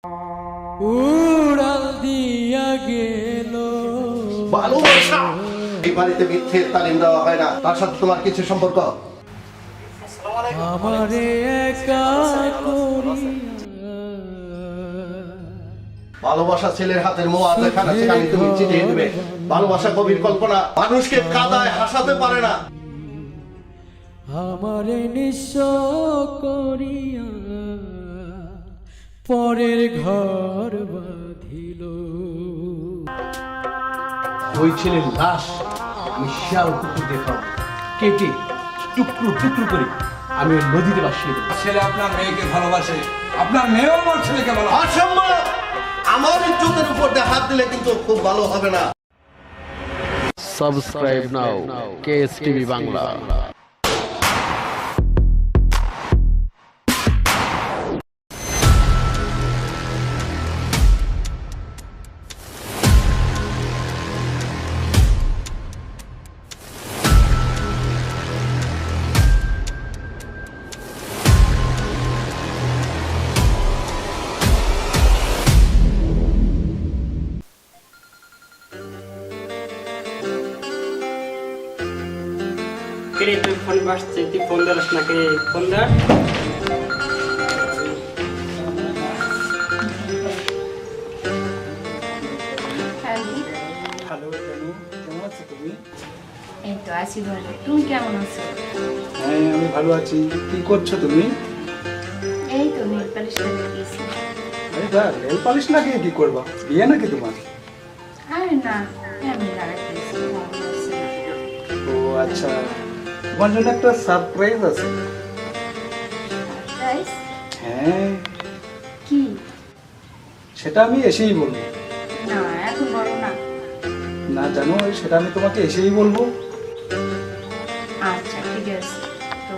উড়াল দিয়া গেল ভালোবাসা। এই বাড়িতে মিথ্যে তালিম দেওয়া হয় না। তার সাথে তোমার কিছু সম্পর্ক? আমারে একা করিয়া ভালোবাসা ছেলের হাতের মোয়া যেখানে সেখানে তুমি চিটিয়ে দেবে। ভালোবাসা কবির কল্পনা, মানুষকে কাদায় হাসাতে পারে না। আমারে নিঃস্ব করিয়া পরের ঘর বাঁধিল। ওই ছেলের লাশ আমি শিয়াল কুকুর দেখাবো, কেটে টুকরো টুকরো করে আমি ওই নদীতে ভাসিয়ে দেবো। ছেলে আপনার মেয়েকে ভালোবাসে, আপনার মেয়েও আমার ছেলেকে ভালোবাসে। অসম্ভব! আমার ইজ্জতের উপর দিয়ে হাত দিলে কিন্তু খুব ভালো হবে না। সাবস্ক্রাইব নাও কেএসটিভি বাংলা। কিরে তুই ফোন বাসছে, তুই ফোন ধরিস না। কে ফোন ধর। হ্যালো জানু, কেমন আছো তুমি? এই তো আছি ভালো। তুমি কেমন আছো? হ্যাঁ আমি ভালো আছি। কি করছো তুমি? এই তো নেল পালিশ লাগিয়েছি। আরে বা, নেল পালিশ লাগিয়ে কি করবা? বিয়ে নাকি তোমার? আরে না, এমনি লাগাইতেছি, ভালো লাগছে না। ও আচ্ছা, তোমার জন্য একটা সারপ্রাইজ আছে। Guys, হ্যাঁ, কি? সেটা আমি এসেই বলবো। না এখন বলো না। না জানো, সেটা আমি তোমাকে এসেই বলবো। আচ্ছা ঠিক আছে। তো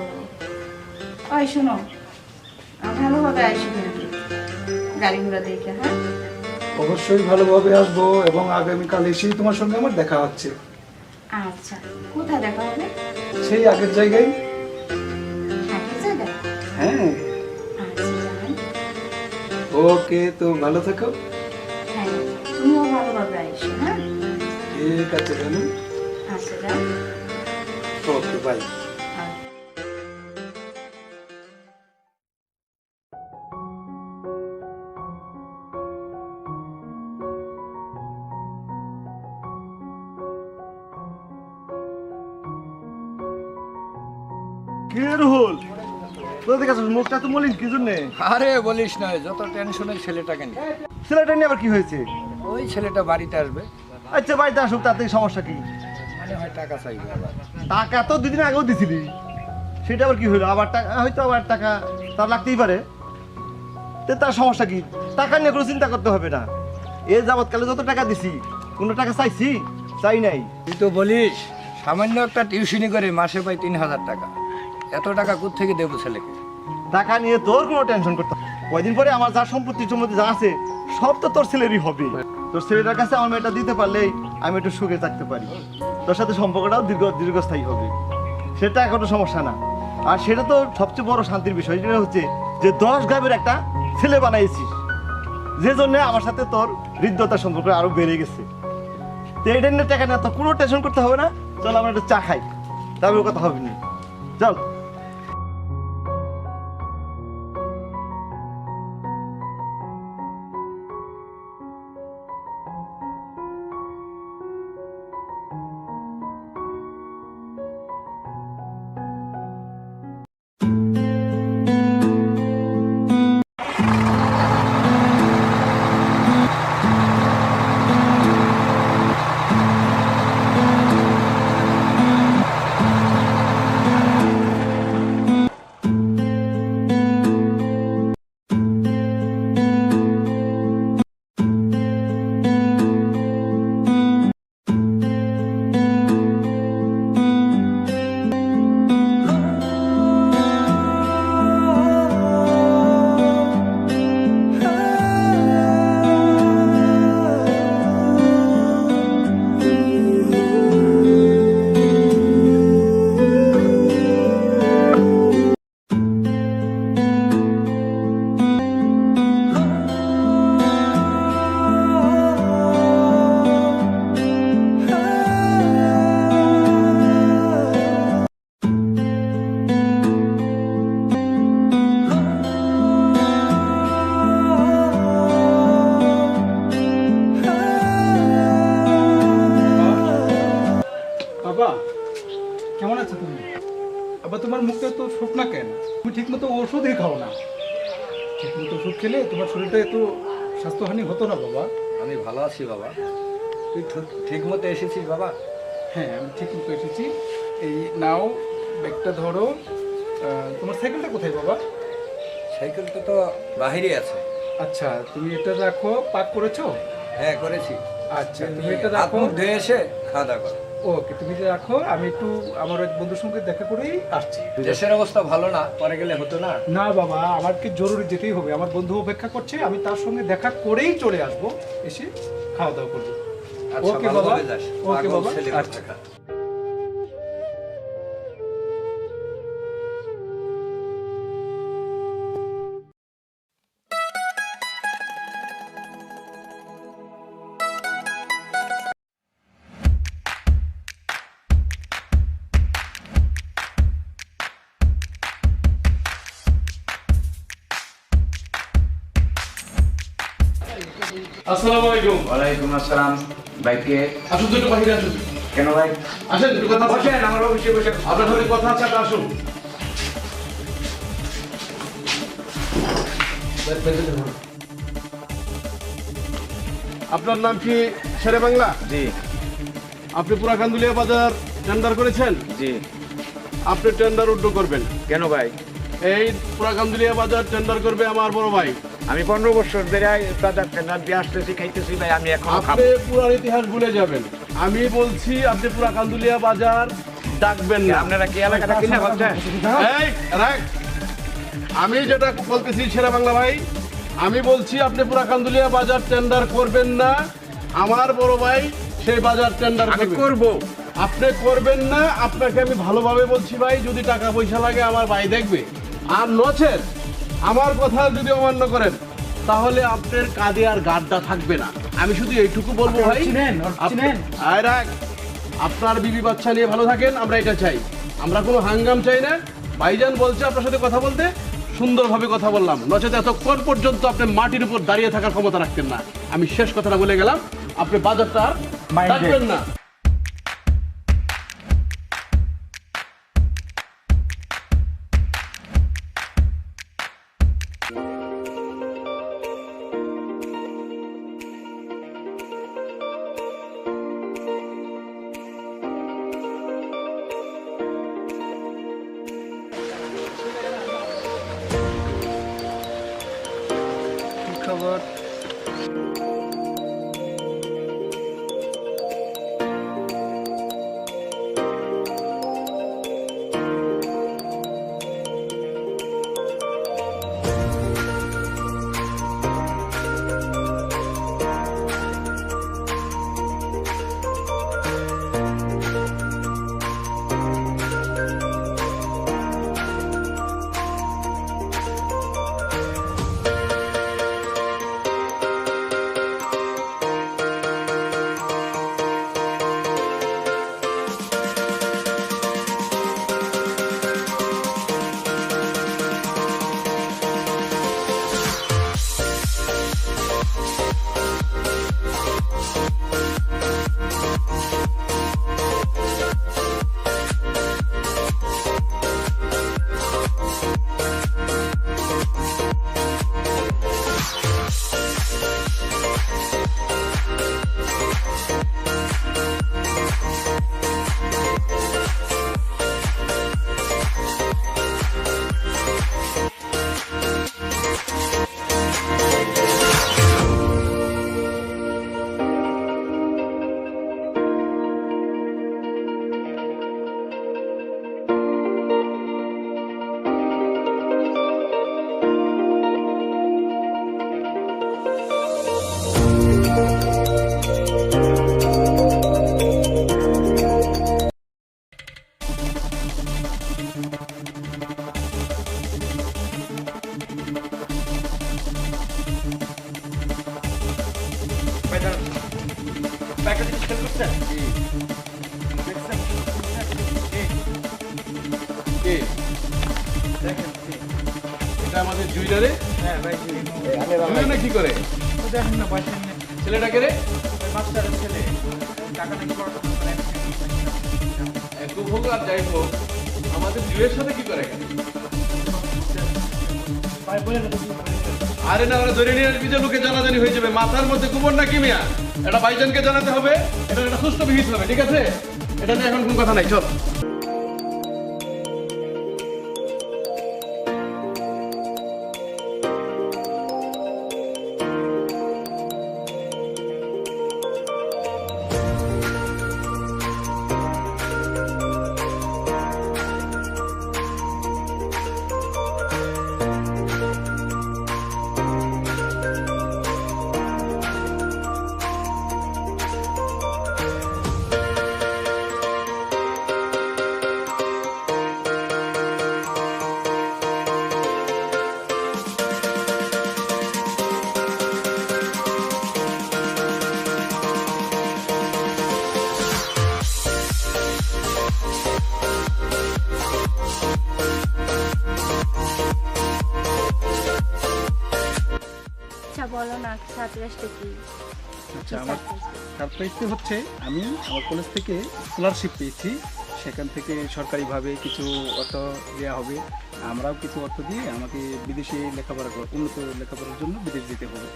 ওই শোনো, ভালোভাবে আসি কিন্তু গাড়ি ঘোড়া দেখে। হ্যাঁ অবশ্যই ভালোভাবে আসবো এবং আগামীকাল এসেই তোমার সঙ্গে আমার দেখা হচ্ছে। আচ্ছা, কোথায় দেখা হবে? সেই আগের জায়গায়। আগের জায়গায়? হ্যাঁ। আচ্ছা জানেন। ওকে, তো ভালো থাকো। হ্যাঁ তুমিও ভালোভাবে আইসো। হ্যাঁ ঠিক আছে জানু। আচ্ছা যাও। Okay bye. কি রুহুল, তোদের কাছে মুখটা তো মলিন কি জন্যে? আরে বলিস না, যত টেনশন ওই ছেলেটাকে নিয়ে। ছেলেটা নিয়ে আবার কি হয়েছে? ওই ছেলেটা বাড়িতে আসবে, আচ্ছা বাড়িতে আসুক, তাতে সমস্যা কি? মানে হয় টাকা চাইবে আবার। টাকা তো দুদিন আগেও দিছিলি, সেটা আবার কি হলো? আবার টাকা, হয়তো আবার টাকা তার লাগতেই পারে। তো তার সমস্যা কি? টাকা নিয়ে কোনো চিন্তা করতে হবে না। এ যাবৎকালে যত টাকা দিছি, কোনো টাকা চাইছি? চাই নাই। তুই তো বলিস সামান্য একটা টিউশনি করে মাসে পাই 3,000 টাকা। এত টাকা কোত্থেকে দেবো ছেলেকে? টাকা নিয়ে তোর কোনো টেনশন করতে হবে না। কয়দিন পরে আমার যা সম্পত্তি যা আছে সব তো তোর ছেলেরই হবে। তোর ছেলেটার কাছে আমার মেয়েটা দিতে পারলেই আমি একটু সুখে থাকতে পারি। তোর সাথে সম্পর্কটাও দীর্ঘস্থায়ী হবে। সেটা কোনো সমস্যা না। আর সেটা তো সবচেয়ে বড় শান্তির বিষয়, যেটা হচ্ছে যে 10 গাবের একটা ছেলে বানাইছিস, যে জন্য আমার সাথে তোর হৃদ্যতার সম্পর্ক আরো বেড়ে গেছে। তো এটা নিয়ে টাকা না, তো কোনো টেনশন করতে হবে না। চল আমরা একটু চা খাই, তারপরে কথা হবে না। চল। তোমার মুখে তো সুখ না কেন? তুমি ঠিকমতো ওষুধই খাও না। ঠিকমতো ওষুধ খেলে তোমার শরীরটা এত স্বাস্থ্যহানি হতো না বাবা। আমি ভালো আছি বাবা। তুই ঠিক মতো এসেছিস বাবা? হ্যাঁ, আমি ঠিক মতো এসেছি। এই নাও, ব্যাগটা ধরো। তোমার সাইকেলটা কোথায় বাবা? সাইকেলটা তো বাহিরে আছে। আচ্ছা, তুমি এটা রাখো। পাক করেছো? হ্যাঁ করেছি। আচ্ছা, তুমি এটা হাত রাখো। মুখ ধুয়ে এসে খাওয়া দাওয়া করো। ওকে, তুমি এটা রাখো। আমি একটু আমার এক বন্ধুর সঙ্গে দেখা করেই আসছি। দেশের অবস্থা ভালো না, পরে গেলে হতো না? না বাবা, আমার কি জরুরি যেতেই হবে। আমার বন্ধু অপেক্ষা করছে, আমি তার সঙ্গে দেখা করেই চলে আসবো। এসে খাওয়া দাওয়া করবো। আচ্ছা, ওকে বাবা। ভালোভাবে যাস। ওকে পাগল বাবা। ছেলে আচ্ছা। কোথাকার। আসসালামু আলাইকুম। ওয়ালাইকুম আসসালাম। ভাইকে আসুন তো, একটু বাহিরে আসুন। কেন ভাই? আসেন, একটু কথা বসেন। বসেন, আমার অফিসে বসে আপনার সাথে কথা আছে, আপনি আসুন। আপনার নাম কি শেরে বাংলা? জি আপনি পুরা কান্দুলিয়া বাজার টেন্ডার করেছেন? জি। আপনি টেন্ডার উড্ড করবেন। কেন ভাই? এই পুরা কান্দুলিয়া বাজার টেন্ডার করবে আমার বড় ভাই। আমি 15 বছর ধরে বাজার টেন্ডার দিয়ে আসতেছি, খাইতেছি ভাই। আমি এখন আপনি পুরার ইতিহাস ভুলে যাবেন। আমি বলছি আপনি পুরা কান্দুলিয়া বাজার ডাকবেন না। আপনারা কি এলাকাটা কিনে ভাবছেন? এই, রাখ। আমি যেটা বলতেছি শেরে বাংলা ভাই, আমি বলছি আপনি পুরা কান্দুলিয়া বাজার টেন্ডার করবেন না। আমার বড় ভাই সেই বাজার টেন্ডার আমি করবে। করব। আপনি করবেন না। আপনাকে আমি ভালোভাবে বলছি ভাই, যদি টাকা পয়সা লাগে আমার ভাই দেখবে। আর নচেত আমার কথা যদি অমান্য করেন তাহলে আপনার কাঁধে আর গাড্ডা থাকবে না। আমি শুধু এইটুকু বলবো ভাই, আয় রাখ। আপনার বিবি বাচ্চা নিয়ে ভালো থাকেন, আমরা এটা চাই। আমরা কোনো হাঙ্গাম চাই না। ভাইজান বলছে আপনার সাথে কথা বলতে, সুন্দরভাবে কথা বললাম। নচেত এতক্ষণ পর্যন্ত আপনি মাটির উপর দাঁড়িয়ে থাকার ক্ষমতা রাখতেন না। আমি শেষ কথাটা বলে গেলাম, আপনি বাজারটা আর ডাকবেন না। কি খবর? কে? এটা আমাদের জুইলারে? হ্যাঁ ভাই, জুইলারে কি করে? দেখেন না পয়সা নেই। ছেলেটাকে রে? মাস্টারের ছেলে টাকা নাকি পড়াশোনা করে। একটু হোক আর যাই হোক, আমাদের জুয়ের সাথে কি করে গেল? আরে না, ওরা ধরে নিয়ে আসবি যে লোকে জানাজানি হয়ে যাবে। মাথার মধ্যে গোবর নাকি মিয়া? এটা ভাইজানকে জানাতে হবে, এটা একটা সুস্থ বিহিত হবে, ঠিক আছে? এটা নিয়ে এখন কোনো কথা নাই, চল। আচ্ছা বলো না, সারপ্রাইজটা কি? আচ্ছা, আমার সারপ্রাইজটা হচ্ছে আমি আমার কলেজ থেকে স্কলারশিপ পেয়েছি। সেখান থেকে সরকারিভাবে কিছু অর্থ দেওয়া হবে। আমরাও কিছু অর্থ দিয়ে আমাকে বিদেশে লেখাপড়া উন্নত লেখাপড়ার জন্য বিদেশ যেতে হবে।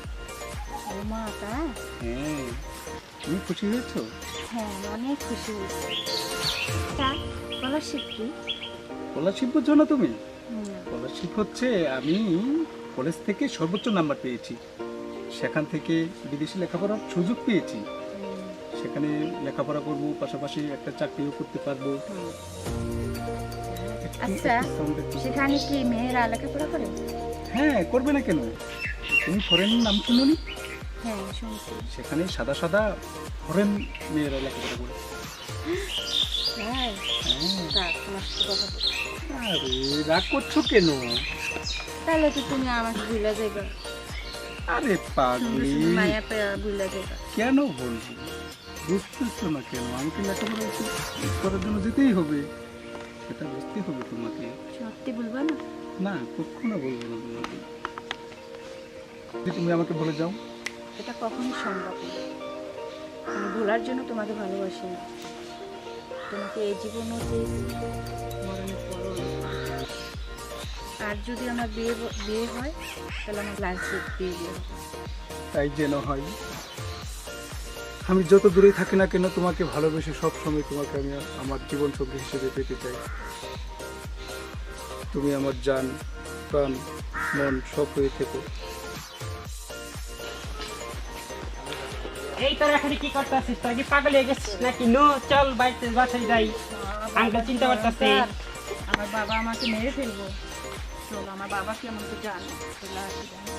ও মা, তাই? হ্যাঁ, তুমি খুশি হয়েছো? হ্যাঁ, অনেক খুশি হয়েছি। তা স্কলারশিপ কি? স্কলারশিপ বুঝছো না তুমি? হুম, স্কলারশিপ হচ্ছে আমি কলেজ থেকে সর্বোচ্চ নাম্বার পেয়েছি, সেখান থেকে বিদেশে লেখাপড়ার সুযোগ পেয়েছি। সেখানে লেখাপড়া করবো, পাশাপাশি একটা চাকরিও করতে পারবো। হুম। একটু- আচ্ছা, একটু sound একটু- সেখানে কি মেয়েরা লেখাপড়া করে? হ্যাঁ, করবে না কেন? তুমি ফরেনের নাম শুনোনি? হ্যাঁ, শুনছি। সেখানে সাদা সাদা ফরেন মেয়েরা লেখাপড়া করে। হ্যাঁ, তা তোমার সাথে কথা বলি। আরে রাগ করছো কেন? তাহলে তো তুমি আমাকে ভুলে যাইবা, আরে পাগলি, মায়া পেয়ে ভুলে যাইবা। কেন বলবো? বুঝতেছো না কেন? আমাকে লেখাপড়া করার জন্য যেতেই হবে, সেটা বুঝতে হবে তোমাকে। সত্যি বলবা না? না, কখনো বলবো না তোমাকে। যদি তুমি আমাকে বলে যাও, এটা কখনোই সম্ভব না। আমি ভোলার জন্য তোমাকে ভালোবাসি না। তোমাকে এই জীবনও চেয়েছি, মরণের পরও। আর যদি আমার বিয়ে হয়, তাহলে আমার লাইফে বিয়ে হবে। তাই যেন হয়। আমি যত দূরে থাকি না কেন, তোমাকে ভালোবেসে সবসময় তোমাকে আমি আমার জীবন সঙ্গী হিসেবে পেতে চাই। তুমি আমার জান, প্রাণ, মন সব হয়ে থেকো। এই তোরা এখানে কি করতেছিস? তোরা কি পাগল হয়ে গেছিস নাকি? নো, চল বাসায় যাই। আঙ্কেল চিন্তা করতেছে। আমার বাবা আমাকে মেরে ফেলবো। চলো, আমার বাবাকে আমাকে জানো। চলে আসি, জানো।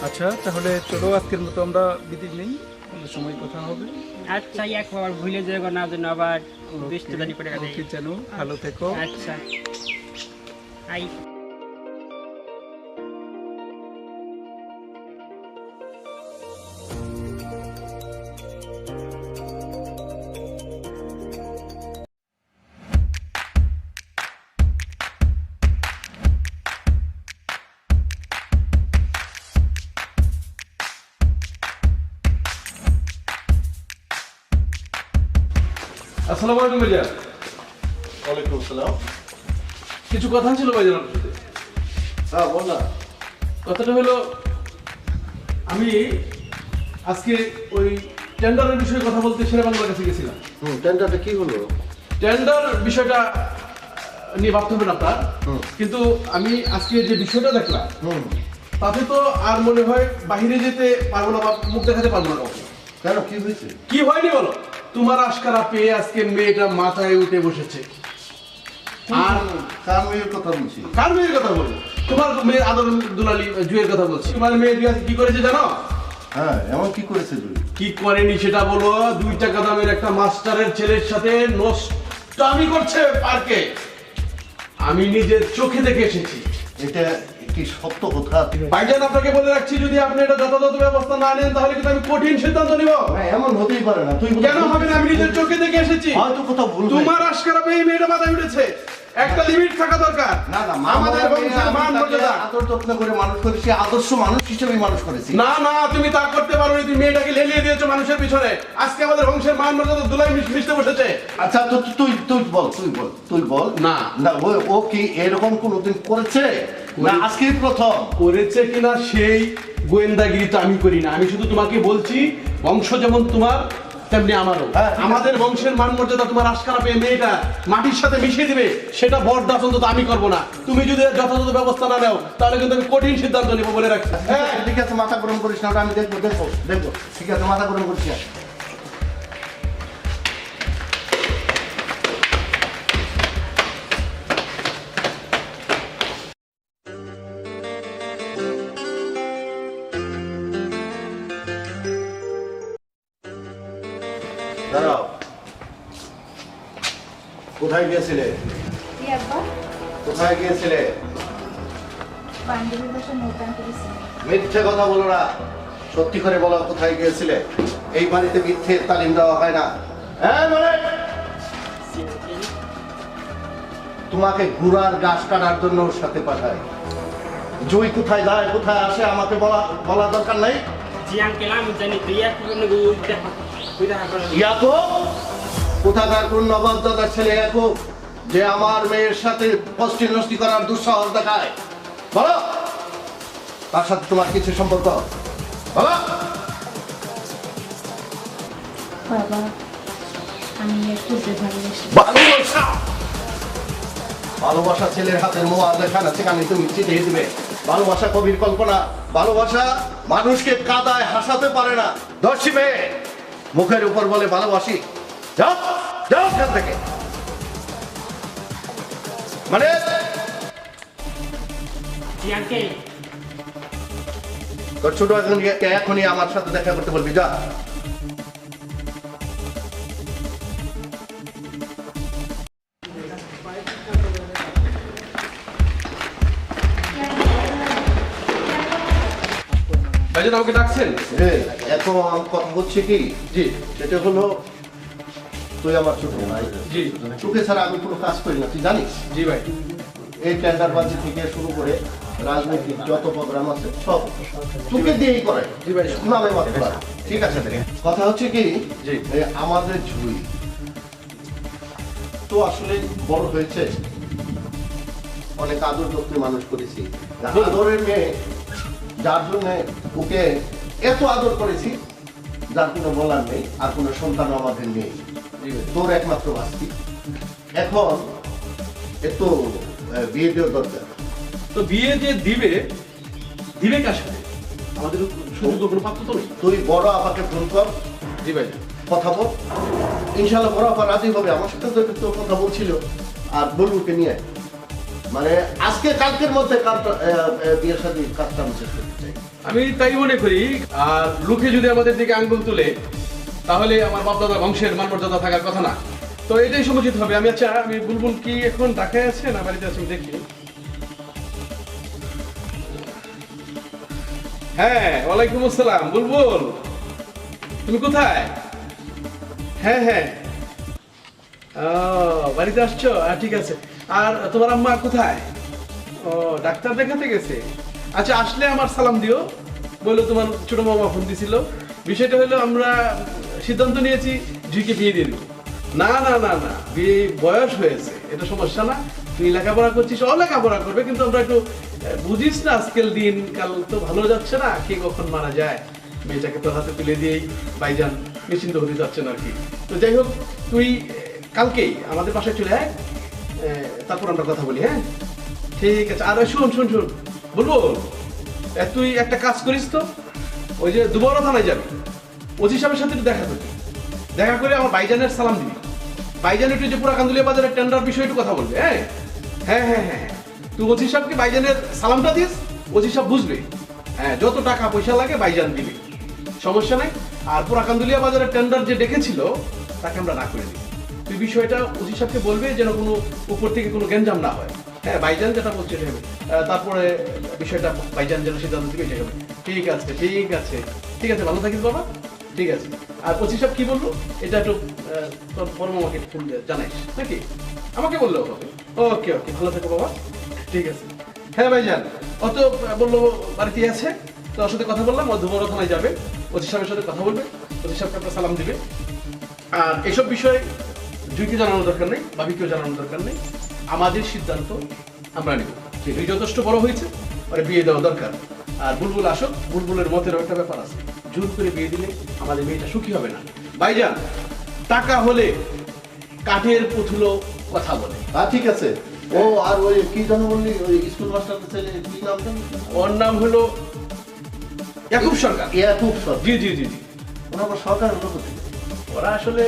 আচ্ছা, তাহলে চলো আজকের মতো আমরা বিদায় নেই, অন্য সময় কথা হবে। আচ্ছা, একবার ভুলে যাবো না, যেন আবার বৃষ্টিদানি পড়ে গেলে। ওকে, জানো, ভালো থেকো। আচ্ছা, আই। আসসালামু আলাইকুম ভাইজান। ওয়ালাইকুম আসসালাম। কিছু কথা ছিল ভাইজান আপনার সাথে। হ্যাঁ, বল না। কথাটা হলো, আমি আজকে ওই টেন্ডারের বিষয়ে কথা বলতে শেরেবাংলার কাছে গেছিলাম। টেন্ডারটা কি হলো? টেন্ডার বিষয়টা নিয়ে ভাবতে হবে না আপনার, কিন্তু আমি আজকে যে বিষয়টা দেখলাম তাতে তো আর মনে হয় বাইরে যেতে পারবো না বা মুখ দেখাতে পারবো না কাউকে। কেন, কি হয়েছে? কি হয়নি বলো? তোমার আশকারা পেয়ে আজকে মেয়েটা মাথায় উঠে বসেছে। আর কার মেয়ের কথা বলছি? কার মেয়ের কথা বলবো? তোমার মেয়ের আদর দুলালি জুয়ের কথা বলছি। তোমার মেয়ে বিয়ে কি করেছে জানো? হ্যাঁ, এমন কি করেছে তুই? কি করেনি সেটা বলো। 2 টাকা দামের একটা মাস্টারের ছেলের সাথে নষ্টামি করছে পার্কে। আমি নিজের চোখে দেখে এসেছি। এটা কি সত্য কথা? ভাইজান, আপনাকে বলে রাখছি, যদি আপনি এটা যথাযথ ব্যবস্থা না নেন তাহলে কিন্তু আমি কঠিন সিদ্ধান্ত নিব। না, এমন হতেই পারে না। তুই কেন হবে না? আমি নিজের চোখে দেখে এসেছি। হয়তো কোথাও ভুল হয়েছে। তোমার আশকারা পেয়ে মেয়েটা মাথায় উঠেছে। একটা লিমিট থাকা দরকার। না না আমাদের বংশের মান মর্যাদা। আদর যত্ন করে মানুষ করেছি, আদর্শ মানুষ হিসেবে মানুষ করেছি। না না, তুমি তা করতে পারো না। তুমি মেয়েটাকে লেলিয়ে দিয়েছো মানুষের পিছনে। আজকে আমাদের বংশের মান মর্যাদা দুলাই মিশতে বসেছে। আচ্ছা তুই বল না। না ও কি এরকম কোনোদিন করেছে না আজকেই প্রথম? করেছে কিনা সেই গোয়েন্দাগিরি তো আমি করি না। আমি শুধু তোমাকে বলছি বংশ যেমন তোমার তেমনি আমারও। আমাদের বংশের মান মর্যাদা তোমার আশকারা পেয়ে মেয়েটা মাটির সাথে মিশিয়ে দিবে, সেটা বরদাস্ত অন্তত আমি করবো না। তুমি যদি যথাযথ ব্যবস্থা না নাও তাহলে কিন্তু আমি কঠিন সিদ্ধান্ত নেবো বলে রাখছি। হ্যাঁ ঠিক আছে, মাথা গরম করিস না, ওটা আমি দেখবো। ঠিক আছে, মাথা গরম করিস না। দাঁড়াও, কোথায় গিয়েছিলে? কি আব্বা? কোথায় গিয়েছিলে? বান্ধবীর বাসা নৌকান করেছি। মিথ্যে কথা বলো না, সত্যি করে বলো কোথায় গিয়েছিলে। এই বাড়িতে মিথ্যে তালিম দেওয়া হয় না। হ্যাঁ মানে তোমাকে ঘোড়ার গাছ কাটার জন্য ওর সাথে পাঠায়। জুই কোথায় যায় কোথায় আসে আমাকে বলা দরকার নাই। জি আঙ্কেল, আমি জানি তো ইয়াকো কোথাকার কোন নবাবজাদার ছেলে ইয়াকো যে আমার মেয়ের সাথে পষ্টি নষ্টি করার দুঃসাহস দেখায়? বলো, তার সাথে তোমার কিছু সম্পর্ক? বলো। বাবা, আমি একটু ভালোবাসি। ভালোবাসা ভালোবাসা ছেলের হাতের মোয়ার দেখা না, সেখানে তুমি চিঠিয়ে দিবে। ভালোবাসা কবির কল্পনা। ভালোবাসা মানুষকে কাদায় হাসাতে পারে না। দর্শী মেয়ে মুখের উপর বলে ভালোবাসি। যাও যাও এখান থেকে। মানে জি আঙ্কেল, তোর ছোট এখনই আমার সাথে দেখা করতে বলবি, যা। ভাইজান আমাকে ডাকছেন? এখন কথা হচ্ছে কি, জি সেটা হলো তুই আমার ছোট ভাই। জি তোকে ছাড়া আমি কোনো কাজ করি না, তুই জানিস। জি ভাই। এই টেন্ডারবাজি থেকে শুরু করে রাজনৈতিক যত প্রোগ্রাম আছে সব তোকে দিয়েই করে। জি ভাই। নামে মাত্র। ঠিক আছে, কথা হচ্ছে কি, জি আমাদের ঝুই তো আসলে বড় হয়েছে, অনেক আদর যত্নে মানুষ করেছি। আদরের মেয়ে, যার জন্য ওকে এত আদর করেছি যার কোনো বলার নেই। আর কোনো সন্তান আমাদের নেই, তোর একমাত্র বাস্তি। এখন একটু বিয়ে দেওয়ার দরকার। তো বিয়ে যে দিবে কার সাথে? আমাদের সুযোগ্য কোনো পাত্র তো নেই। তুই বড় আপাকে ফোন কর। জি ভাই। কথা বল, ইনশাল্লাহ বড় আপা রাজি হবে। আমার সাথে তো কথা বলছিল। আর বলবুকে নিয়ে মানে আজকে কালকের মধ্যে বিয়ের সাথে কাজটা আমি শেষ করতে চাই। আমি তাই মনে করি। আর লোকে যদি আমাদের দিকে আঙ্গুল তুলে তাহলে আমার বাপ দাদা বংশের মান মর্যাদা থাকার কথা না। তো এটাই সমুচিত হবে। আমি বুলবুল কি এখন ঢাকায় আছে না বাড়িতে আছে দেখি। হ্যাঁ, ওয়ালাইকুম আসসালাম। বুলবুল, তুমি কোথায়? হ্যাঁ হ্যাঁ, ও বাড়িতে আসছো? ঠিক আছে। আর তোমার আম্মা কোথায়? ও ডাক্তার দেখাতে গেছে। আচ্ছা, আসলে আমার সালাম দিও, বললো তোমার ছোট মামা ফোন দিছিল। বিষয়টা হলো আমরা সিদ্ধান্ত নিয়েছি ঝুঁকে বিয়ে দিয়ে দেবো। না না না না, বিয়ে বয়স হয়েছে, এটা সমস্যা না। তুই লেখাপড়া করছিস, লেখাপড়া করবে, কিন্তু আমরা একটু বুঝিস না, আজকাল দিন কাল তো ভালো যাচ্ছে না, কে কখন মারা যায়। মেয়েটাকে তোর হাতে তুলে দিয়েই ভাইজান নিশ্চিন্ত হতে যাচ্ছেন আর কি। তো যাই হোক, তুই কালকেই আমাদের বাসায় চলে আয়, তারপর আমরা কথা বলি। হ্যাঁ ঠিক আছে। আর শোন শোন শোন বলবো, তুই একটা কাজ করিস তো, ওই যে দুবরা থানায় যাবি, ওসি সাহেবের সাথে একটু দেখা করবি। দেখা করে আমার ভাইজানের সালাম দিবি। ভাইজান একটু যে পুরা কান্দুলিয়া বাজারের টেন্ডার বিষয়ে একটু কথা বলবে। হ্যাঁ হ্যাঁ হ্যাঁ হ্যাঁ, তুই ওসি সাহেবকে ভাইজানের সালামটা দিস, ওসি সাহেব বুঝবে। হ্যাঁ, যত টাকা পয়সা লাগে ভাইজান দিবে, সমস্যা নাই। আর পুরা কান্দুলিয়া বাজারের টেন্ডার যে ডেকেছিল তাকে আমরা না করে দিই। তুই বিষয়টা ওসি সাহেবকে বলবে, যেন কোনো উপর থেকে কোনো গ্যাঞ্জাম না হয়। হ্যাঁ, ভাইজান যেটা বলছে সেটা হবে। তারপরে বিষয়টা ভাইজান যেন সিদ্ধান্ত দিবে এটা হবে। ঠিক আছে ঠিক আছে ঠিক আছে, ভালো থাকিস বাবা। ঠিক আছে। আর ওসি সাহেব কি বললো এটা একটু তোর বড় মামাকে ফোন জানাইস নাকি? আমাকে বললেও হবে। ওকে ওকে, ভালো থেকো বাবা। ঠিক আছে। হ্যাঁ ভাইজান, ও তো বললো বাড়িতে আছে, তো ওর সাথে কথা বললাম, ও ধুমরা থানায় যাবে, ওসি সাহেবের সাথে কথা বলবে, ওসি সাহেবকে একটা সালাম দিবে। আর এসব বিষয়ে জুইকে জানানোর দরকার নেই, ভাবিকেও জানানোর দরকার নেই। আমাদের সিদ্ধান্ত আমরা নেব যে জুই যথেষ্ট বড় হয়েছে, ওরে বিয়ে দেওয়া দরকার। আর বুলবুল আসুক, বুলবুলের মতেরও একটা ব্যাপার আছে, জোর করে বিয়ে দিলে আমাদের মেয়েটা সুখী হবে না। ভাইজান, টাকা হলে কাঠের পুতুলো কথা বলে। হ্যাঁ ঠিক আছে। ও আর ওই কি জানো বললি, ওই স্কুল মাস্টারের ছেলে কি নাম জানি? ওর নাম হলো ইয়াকুব সরকার। ইয়াকুব সরকার। জি জি জি জি। ওরা আবার সরকার হলো কোথায়? ওরা আসলে,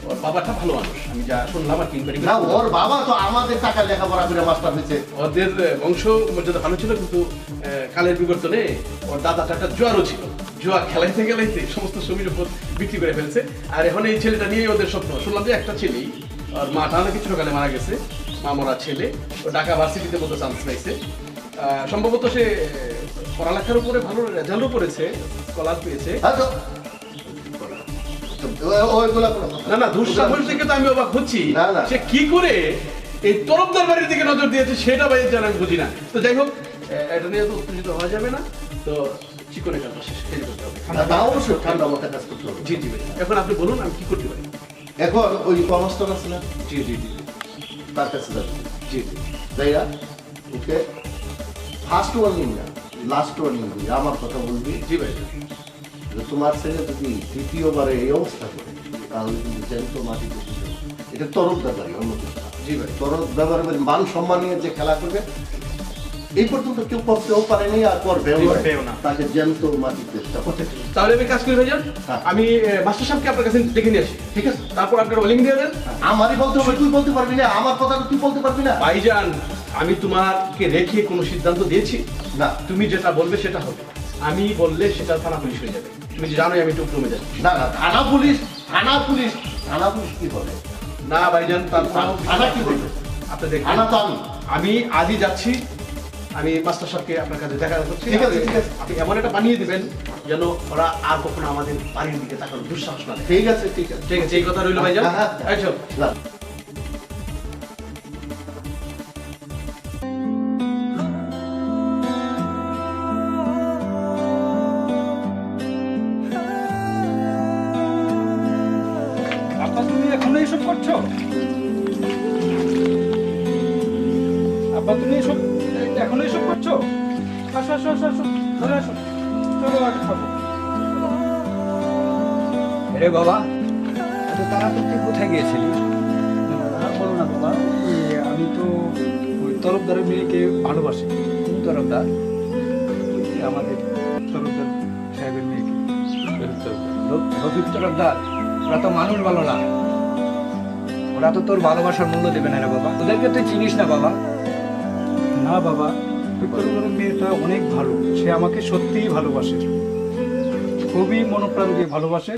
ওর বাবাটা ভালো মানুষ, আমি যা শুনলাম আর কি। না, ওর বাবা তো আমাদের টাকা লেখাপড়া করে মাস্টার হয়েছে। ওদের বংশ মর্যাদা ভালো ছিল, কিন্তু কালের বিবর্তনে ওর দাদাটা একটা জোয়ারও ছিল। জোয়া খেলাইতে খেলাইতে সমস্ত জমির উপর বিক্রি করে ফেলছে। আর এখন এই ছেলেটা নিয়েই ওদের স্বপ্ন। শুনলাম যে একটা ছেলেই, আর মাটা নাকি ছোটকালে মারা গেছে, মামরা ছেলে, ও ঢাকা ভার্সিটিতে মতো চান্স পাইছে। সম্ভবত সে পড়ালেখার উপরে ভালো রেজাল্টও করেছে, স্কলার পেয়েছে। না না, দুঃসাহস থেকে তো আমি অবাক হচ্ছি, সে কি করে এই তরফদার বাড়ির দিকে নজর দিয়েছে সেটা বাইরে জানা আমি বুঝি না। তো যাই হোক, এটা নিয়ে তো উত্তেজিত হওয়া যাবে না, তো চিকনে কাজ শেষ করতে হবে। অবশ্যই ঠান্ডা মাথায় কাজ করতে হবে। জি জি ভাই, এখন আপনি বলুন আমি কি করতে পারি। এখন ওই কমাস্টার আছে না? জি জি জি তার কাছে যাচ্ছি। জি জি। যাইরা ওকে ফার্স্ট ওয়ার্নিং না, লাস্ট ওয়ার্নিং দিই, আমার কথা বলবি। জি ভাই। তোমার ছেলে যদি দ্বিতীয়বারে এই অবস্থা করে, তাহলে কিন্তু জ্যান্ত মাটিতে দিতে হবে। এটা তরফদার বাড়ি, অন্য কিছু না। জি ভাই। তরফদার বাড়ি মান সম্মান নিয়ে যে খেলা করবে, এই পর্যন্ত কেউ করতেও পারেনি আর করবেও না, তাকে জ্যান্ত মাটিতে। তাহলে আমি কাজ করি ভাইজান, আমি মাস্টার সাহেবকে আপনার কাছে ডেকে নিয়ে আসি, ঠিক আছে? তারপর আপনার ওয়েলিং দিয়ে দেন। আমারই বলতে হবে, তুই বলতে পারবি না? আমার কথা তুই বলতে পারবি না? ভাইজান, আমি তোমাকে রেখে কোনো সিদ্ধান্ত দিয়েছি না। তুমি যেটা বলবে সেটা হবে, আমি বললে সেটা থানা পুলিশ হয়ে যাবে। তুমি যে জানোই আমি একটু রুমে যাচ্ছি। না না, থানা পুলিশ, থানা পুলিশ, থানা পুলিশ কি বলে? না ভাইজান, থানা কি বলবে? আপনি দেখবেন। থানা তো আমি আজই যাচ্ছি, আমি মাস্টার সাহেবকে আপনার কাছে দেখা করছি। ঠিক আছে, ঠিক আছে। আপনি এমন একটা বানিয়ে দিবেন যেন ওরা আর কখনো আমাদের বাড়ির দিকে তাকানোর দুঃসাহস না দেয়। ঠিক আছে, ঠিক আছে, ঠিক আছে, এই কথা রইল ভাইজান। এই চল। না। আপা তুমি এখনো এসব করছো? আপা তুমি এখনো এসব করছো? আসো আসো আসো আসো, ধরে আসো, চলো আগে খাবো। রে বাবা, এত তাড়াতাড়ি তুই কোথায় গিয়েছিলি? আর বলো না বাবা, আমি তো ওই তরফদারের মেয়েকে ভালোবাসি। কোন তরফদার? আমাদের তরফদার সাহেবের মেয়েকে। রফিক তরফদার? ওরা তো মানুষ ভালো না, ওরা তো তোর ভালোবাসার মূল্য দেবে না রে বাবা। ওদেরকে তুই চিনিস না বাবা। না বাবা, ওই তরফদারের মেয়েটা অনেক ভালো, সে আমাকে সত্যিই ভালোবাসে, খুবই মনোপ্রাণ দিয়ে ভালোবাসে।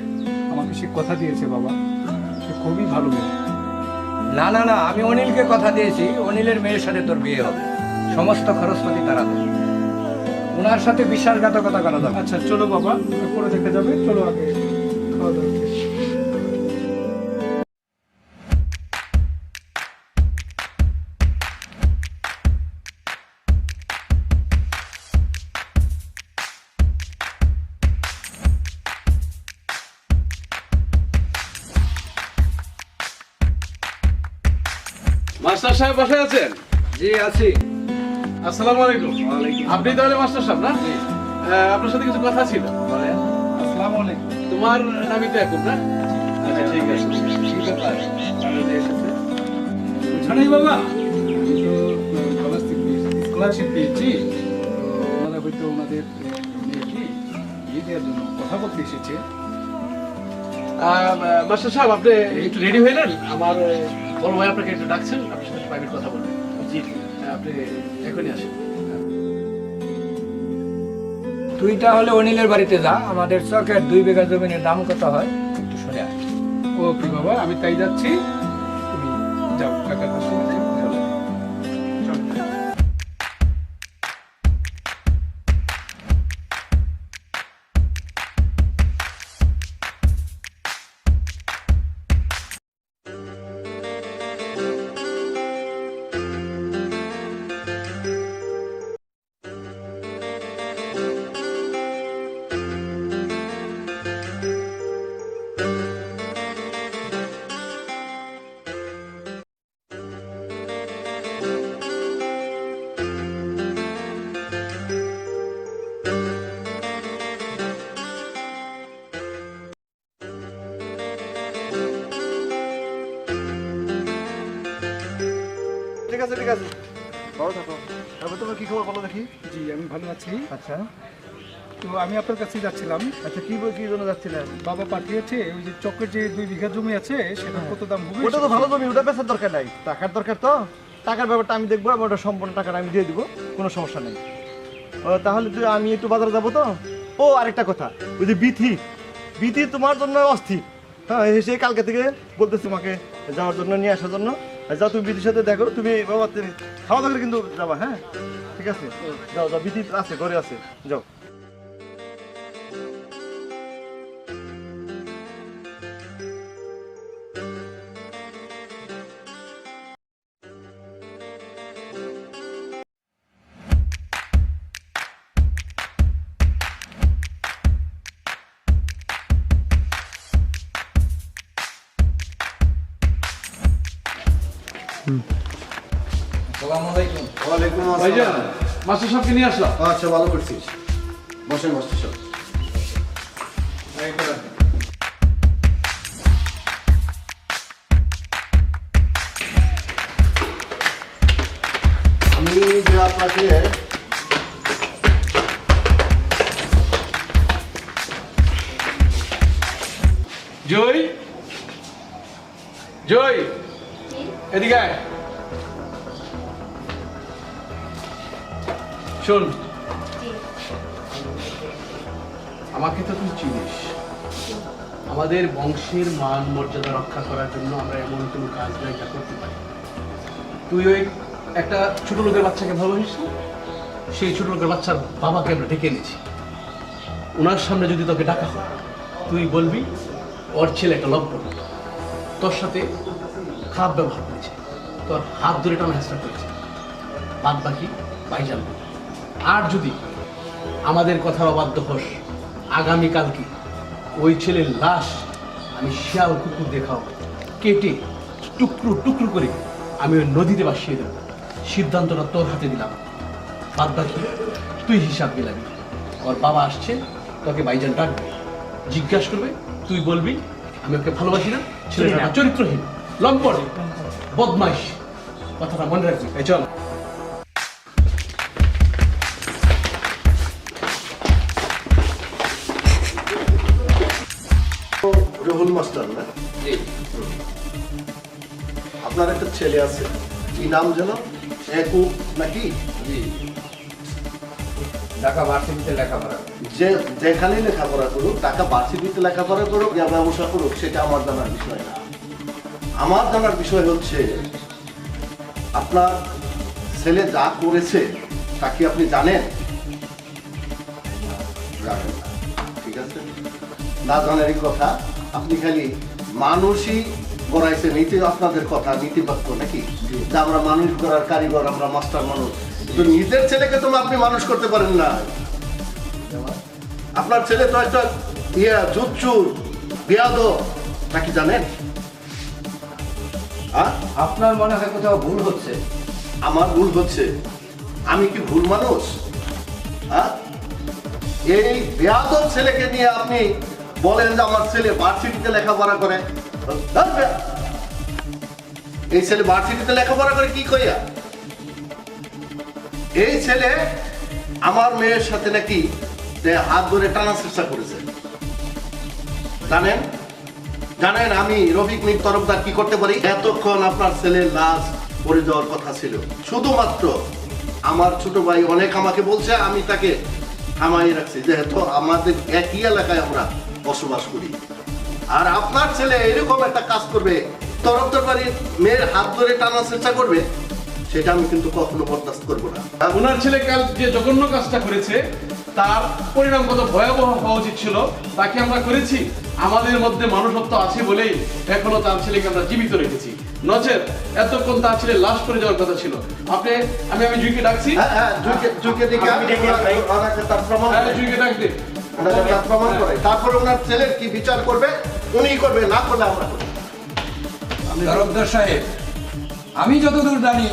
আমাকে সে কথা দিয়েছে বাবা, সে খুবই ভালো মেয়ে। না না না, আমি অনিলকে কথা দিয়েছি, অনিলের মেয়ের সাথে তোর বিয়ে হবে, সমস্ত খরচপাতি তারা দেবে। ওনার সাথে বিশ্বাসঘাতকতা করা যাবে। আচ্ছা চলো বাবা, পরে দেখা যাবে, চলো আগে খাওয়া দাওয়া করি। মাস্টার সাহেব বাসায় আছেন? জি আছি। আসসালামু আলাইকুম। আপনি তাহলে মাস্টার সাহেব না? আপনার সাথে কিছু কথা ছিল। আসসালামু আলাইকুম। তোমার নামই তো ইয়াকুব না? আচ্ছা ঠিক আছে। কি ব্যাপার, কাগজে এসেছে? জানাই বাবা, আমি তো স্কলারশিপ পেয়েছি, তো ওনারা হয়তো ওনাদের মেয়েকে বিয়ে দেওয়ার জন্য কথা বলতে এসেছে। মাস্টার সাহেব, আপনি একটু রেডি হইলেন? আমার বড় ভাই আপনাকে একটু ডাকছেন, আপনার সাথে প্রাইভেট কথা বলবেন। জি, আপনি এখনই আসেন। তুই তাহলে অনিলের বাড়িতে যা, আমাদের চকের 2 বিঘা জমিনের দাম কত হয় একটু শুনে আয়। ওকে বাবা, আমি তাই যাচ্ছি, তুমি যাও কাকার কাছে। আছে ঠিক আছে, ভালো থাকো। তারপর তোমার কি খবর বলো দেখি। জি আমি ভালো আছি। আচ্ছা তো আমি আপনার কাছে যাচ্ছিলাম। আচ্ছা, কি জন্য যাচ্ছিলেন? বাবা পাঠিয়েছে ওই যে চকের যে 2 বিঘা জমি আছে সেটা কত দাম হবে? ওটা তো ভালো জমি, ওটা বেচার দরকার নাই, টাকার দরকার তো। টাকার ব্যাপারটা আমি দেখবো, আমার ওটা সম্পূর্ণ টাকাটা আমি দিয়ে দিব, কোনো সমস্যা নেই। তাহলে তুই আমি একটু বাজারে যাবো তো। ও আরেকটা কথা, ওই যে বিথি তোমার জন্য অস্থির। হ্যাঁ, সেই কালকে থেকে বলতেছি তোমাকে যাওয়ার জন্য, নিয়ে আসার জন্য। যাও তুমি বিথির সাথে দেখো, তুমি বাবা তুমি খাওয়া দাওয়া করে কিন্তু যাবা। হ্যাঁ ঠিক আছে, যাও যাও, বিথি আছে ঘরে আছে, যাও। আসসালামু আলাইকুম। ওয়ালাইকুম ভাইজান মাস্টার সাহেবকে নিয়ে আসলাম। আচ্ছা, ভালো করছিস, বসেন মাস্টার সাহেব। আমি যে আপনাকে জয় জয় এদিকে আয়। শোন, আমাকে তো তুই চিনিস। আমাদের বংশের মান মর্যাদা রক্ষা করার জন্য আমরা এমন কোনো কাজ নাই যা করতে পারি। তুই ওই একটা ছোট লোকের বাচ্চাকে ভালোবাসিস না? সেই ছোট লোকের বাচ্চার বাবাকে আমরা ডেকে এনেছি। ওনার সামনে যদি তোকে ডাকা হয়, তুই বলবি ওর ছেলে একটা লম্পট, তোর সাথে খারাপ ব্যবহার করেছে, তোর হাত ধরে টানা হেঁচড়া করেছে, বাদ বাকি ভাইজান। আর যদি আমাদের কথা অবাধ্য হোস, আগামীকালকে ওই ছেলের লাশ আমি শিয়াল কুকুর দেখাও কেটে টুকরো টুকরো করে আমি ওই নদীতে ভাসিয়ে দেব। সিদ্ধান্তটা তোর হাতে দিলাম, বাদ বাকি তুই হিসাব মিলাবি। ওর বাবা আসছে, তোকে ভাইজান ডাকবে, জিজ্ঞাসা করবে, তুই বলবি আমি ওকে ভালোবাসি না, ছেলেটা চরিত্রহীন, লম্পট, বদমাইশ। কথাটা মনে রাখবি। এই চল। রহুল মাস্টার না? আপনার একটা ছেলে আছে, কি নাম যেন? একুব নাকি? ঢাকা ভার্সিটিতে লেখাপড়া। যে যেখানেই লেখাপড়া করুক, টাকা ভার্সিটিতে লেখাপড়া করুক ইয়া ব্যবসা করুক, সেটা আমার জানার বিষয় না। আমার জানার বিষয় হচ্ছে আপনার ছেলে যা করেছে তা কি আপনি জানেন? জানেন না, ঠিক আছে, না জানারই কথা। আপনি খালি মানুষই গড়াইছেন, নীতি আপনাদের কথা, নীতিবাক্য নাকি, যে আমরা মানুষ গড়ার কারিগর, আমরা মাস্টার মানুষ। কিন্তু নিজের ছেলেকে তো আপনি মানুষ করতে পারেন না। আপনার ছেলে তো একটা জুচ্চুর বেয়াদব নাকি, জানেন? আপনার মনে হয় কোথাও ভুল হচ্ছে। আমার ভুল হচ্ছে? আমি কি ভুল মানুষ? এই বেয়াদব ছেলেকে নিয়ে আপনি বলেন যে আমার ছেলে ভার্সিটিতে লেখাপড়া করে। এই ছেলে ভার্সিটিতে লেখাপড়া করে কি কইয়া? এই ছেলে আমার মেয়ের সাথে নাকি হাত ধরে টানার চেষ্টা করেছে, জানেন? জানেন আমি রফিক মির তরফদার কি করতে পারি? এতক্ষণ আপনার ছেলের লাশ পড়ে যাওয়ার কথা ছিল, শুধুমাত্র আমার ছোট ভাই অনেক আমাকে বলছে, আমি তাকে থামাই রাখছি, যেহেতু আমাদের একই এলাকায় আমরা বসবাস করি। আর আপনার ছেলে এরকম একটা কাজ করবে, তরফদার বাড়ির মেয়ের হাত ধরে টানার চেষ্টা করবে, সেটা আমি কিন্তু কখনো বরদাস্ত করবো না। ওনার ছেলে কাল যে জঘন্য কাজটা করেছে তার পরিণাম কত ভয়াবহ হওয়া উচিত ছিল, তাকে আমরা করেছি। আমাদের মধ্যে মানুষত্ব আছে বলেই এখনো তার ছেলেকে আমরা জীবিত রেখেছি, নচেত এতক্ষণ তার ছেলে লাশ পড়ে যাওয়ার কথা ছিল। আপনি আমি জুইকে ডাকছি। জুইকে ডাক দে, প্রমাণ করে, তারপরে ওনার ছেলের কি বিচার করবে উনি করবে, না করলে আমরা করব। তরফদার সাহেব, আমি যতদূর জানি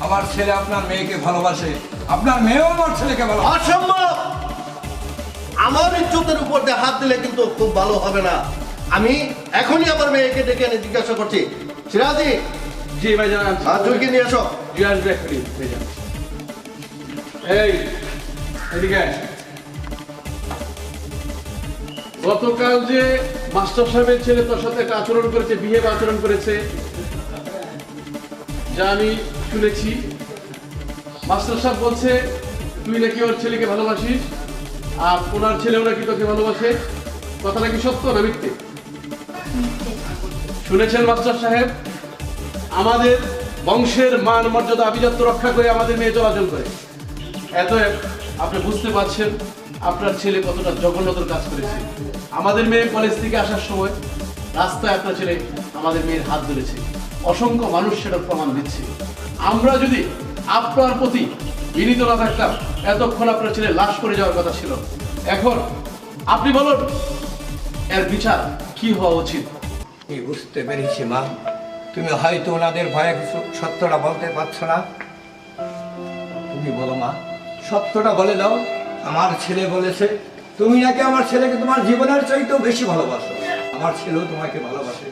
আমার ছেলে আপনার মেয়েকে ভালোবাসে, আপনার মেয়েও আমার ছেলেকে ভালোবাসে। অসম্ভব! আমার ইজ্জতের উপর দিয়ে হাত দিলে কিন্তু খুব ভালো হবে না। আমি এখনই আমার মেয়েকে ডেকে এনে জিজ্ঞাসা করছি, সিরাজি জি ভাইজান আনছি। আর জুলকি নিয়ে এসো। জি আসবে এক্ষুনি ভাইজান। এই এদিকে আয়। গতকাল যে মাস্টার সাহেবের ছেলে তোর সাথে একটা আচরণ করেছে, বিহেভ আচরণ করেছে, যা আমি শুনেছি। মাস্টার সাহেব বলছে তুই নাকি ওর ছেলেকে ভালোবাসিস, আর ওনার ছেলেও নাকি তোকে ভালোবাসে। কথাটা কি সত্য না মিথ্যে? শুনেছেন মাস্টার সাহেব, আমাদের বংশের মান মর্যাদা আভিজাত্য রক্ষা করে আমাদের মেয়ে চলাচল করে। এতএব আপনি বুঝতে পারছেন আপনার ছেলে কতটা জঘন্যতর কাজ করেছে। আমাদের মেয়ে কলেজ থেকে আসার সময় রাস্তায় আপনার ছেলে আমাদের মেয়ের হাত ধরেছে, অসংখ্য মানুষ সেটার প্রমাণ দিচ্ছে। আমরা যদি আপনার প্রতি বিনীত না থাকতাম, এতক্ষণ আপনার ছেলে লাশ করে যাওয়ার কথা ছিল। এখন আপনি বলুন এর বিচার কি হওয়া উচিত? এই বুঝতে পেরেছি মা, তুমি হয়তো ওনাদের ভয়ে কিছু সত্যটা বলতে পারছো না। তুমি বলো মা, সত্যটা বলে দাও। আমার ছেলে বলেছে তুমি নাকি আমার ছেলেকে তোমার জীবনের চাইতেও বেশি ভালোবাসো। আমার ছেলেও তোমাকে ভালোবাসে।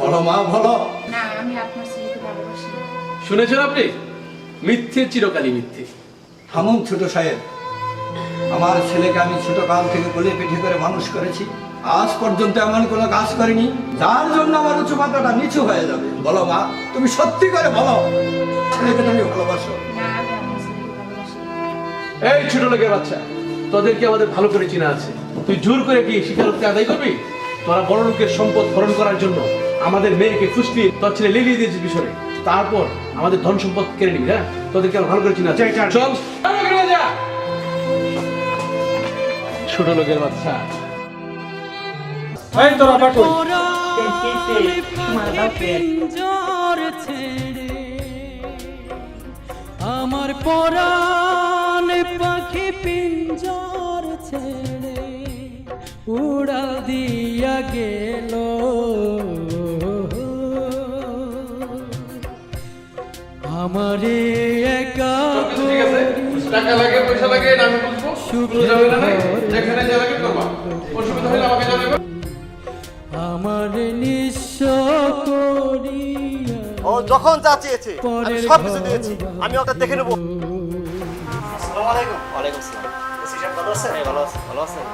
বলো মা, বলো। না, আমি আপনার ছেলেকে ভালোবাসি না। শুনেছেন আপনি? মিথ্যে চিরকালই মিথ্যে। থামুন ছোট সাহেব, আমার ছেলেকে আমি ছোটকাল থেকে কোলে পিঠে করে মানুষ করেছি। আজ পর্যন্ত এমন কোনো কাজ করিনি যার জন্য আমার উঁচু মাত্রাটা নিচু হয়ে যাবে। বলো মা, তুমি সত্যি করে বলো ছেলেকে তুমি ভালোবাসো। না, আমি আপনার ছেলেকে ভালোবাসি না। এই ছোট লোকের বাচ্চা, তোদেরকে আমাদের ভালো করে চেনা আছে। তুই জোর করে কি স্বীকারোক্তি আদায় করবি? তোরা বড় লোকের সম্পদ হরণ করার জন্য আমাদের মেয়েকে ফুসলিয়ে তোর ছেলে লিলিয়ে দিয়েছিস বিষয়ে, তারপর আমাদের ধন সম্পদ কেড়ে নিবি। হ্যাঁ, তোদেরকে ভালো করে চেনা আছে। চল যা, ছোট লোকের বাচ্চা। এই তোরা পাকড় পিঞ্জর ছেড়ে আমার পরাণ পাখি পিঞ্জর ছেড়ে উড়াল দিয়া গেল। আমারে একা ঠিক আছে, টাকা লাগে পয়সা লাগে এটা আমি বুঝবো। ঝামেলা নাই, যেখানে যা লাগে করবা। অসুবিধা হলে আমাকে জানাবে। আমার নিঃস্ব করিয়া ও যখন যা চেয়েছে আমি সব কিছু দিয়েছি, আমি ওটা দেখে নেবো। আসসালামু আলাইকুম। ওয়ালাইকুম আসসালাম। ওসি সাহেব ভালো আছেন? ভালো আছি। ভালো আছেন?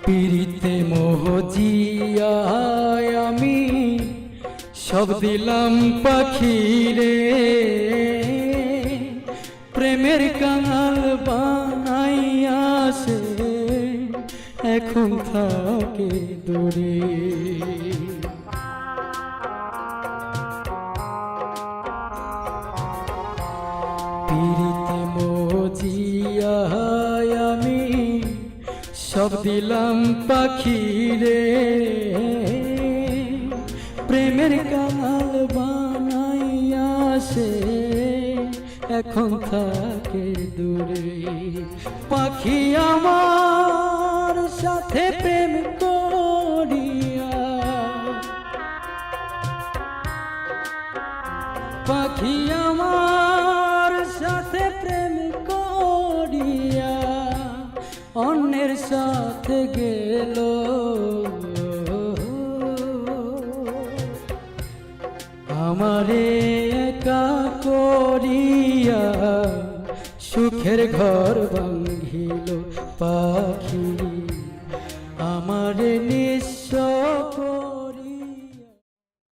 পিরিতে মোহজিয়া আমি সব দিলাম পাখি রে, প্রেমের কাঙাল বানাইয়া সে এখন থাকে দূরে। পিরিতে মোহজিয়া আমি সব দিলাম পাখি রে, প্রেমের কাঙাল বানাইয়া সে এখন থাকে দূরে। পাখি আমার সাথে প্রেম করিয়া, পাখি আমার সাথে প্রেম করিয়া অন্যের সাথে গেল। আমারে একা করিয়া সুখের ঘর ভাঙিল পাখি, আমারে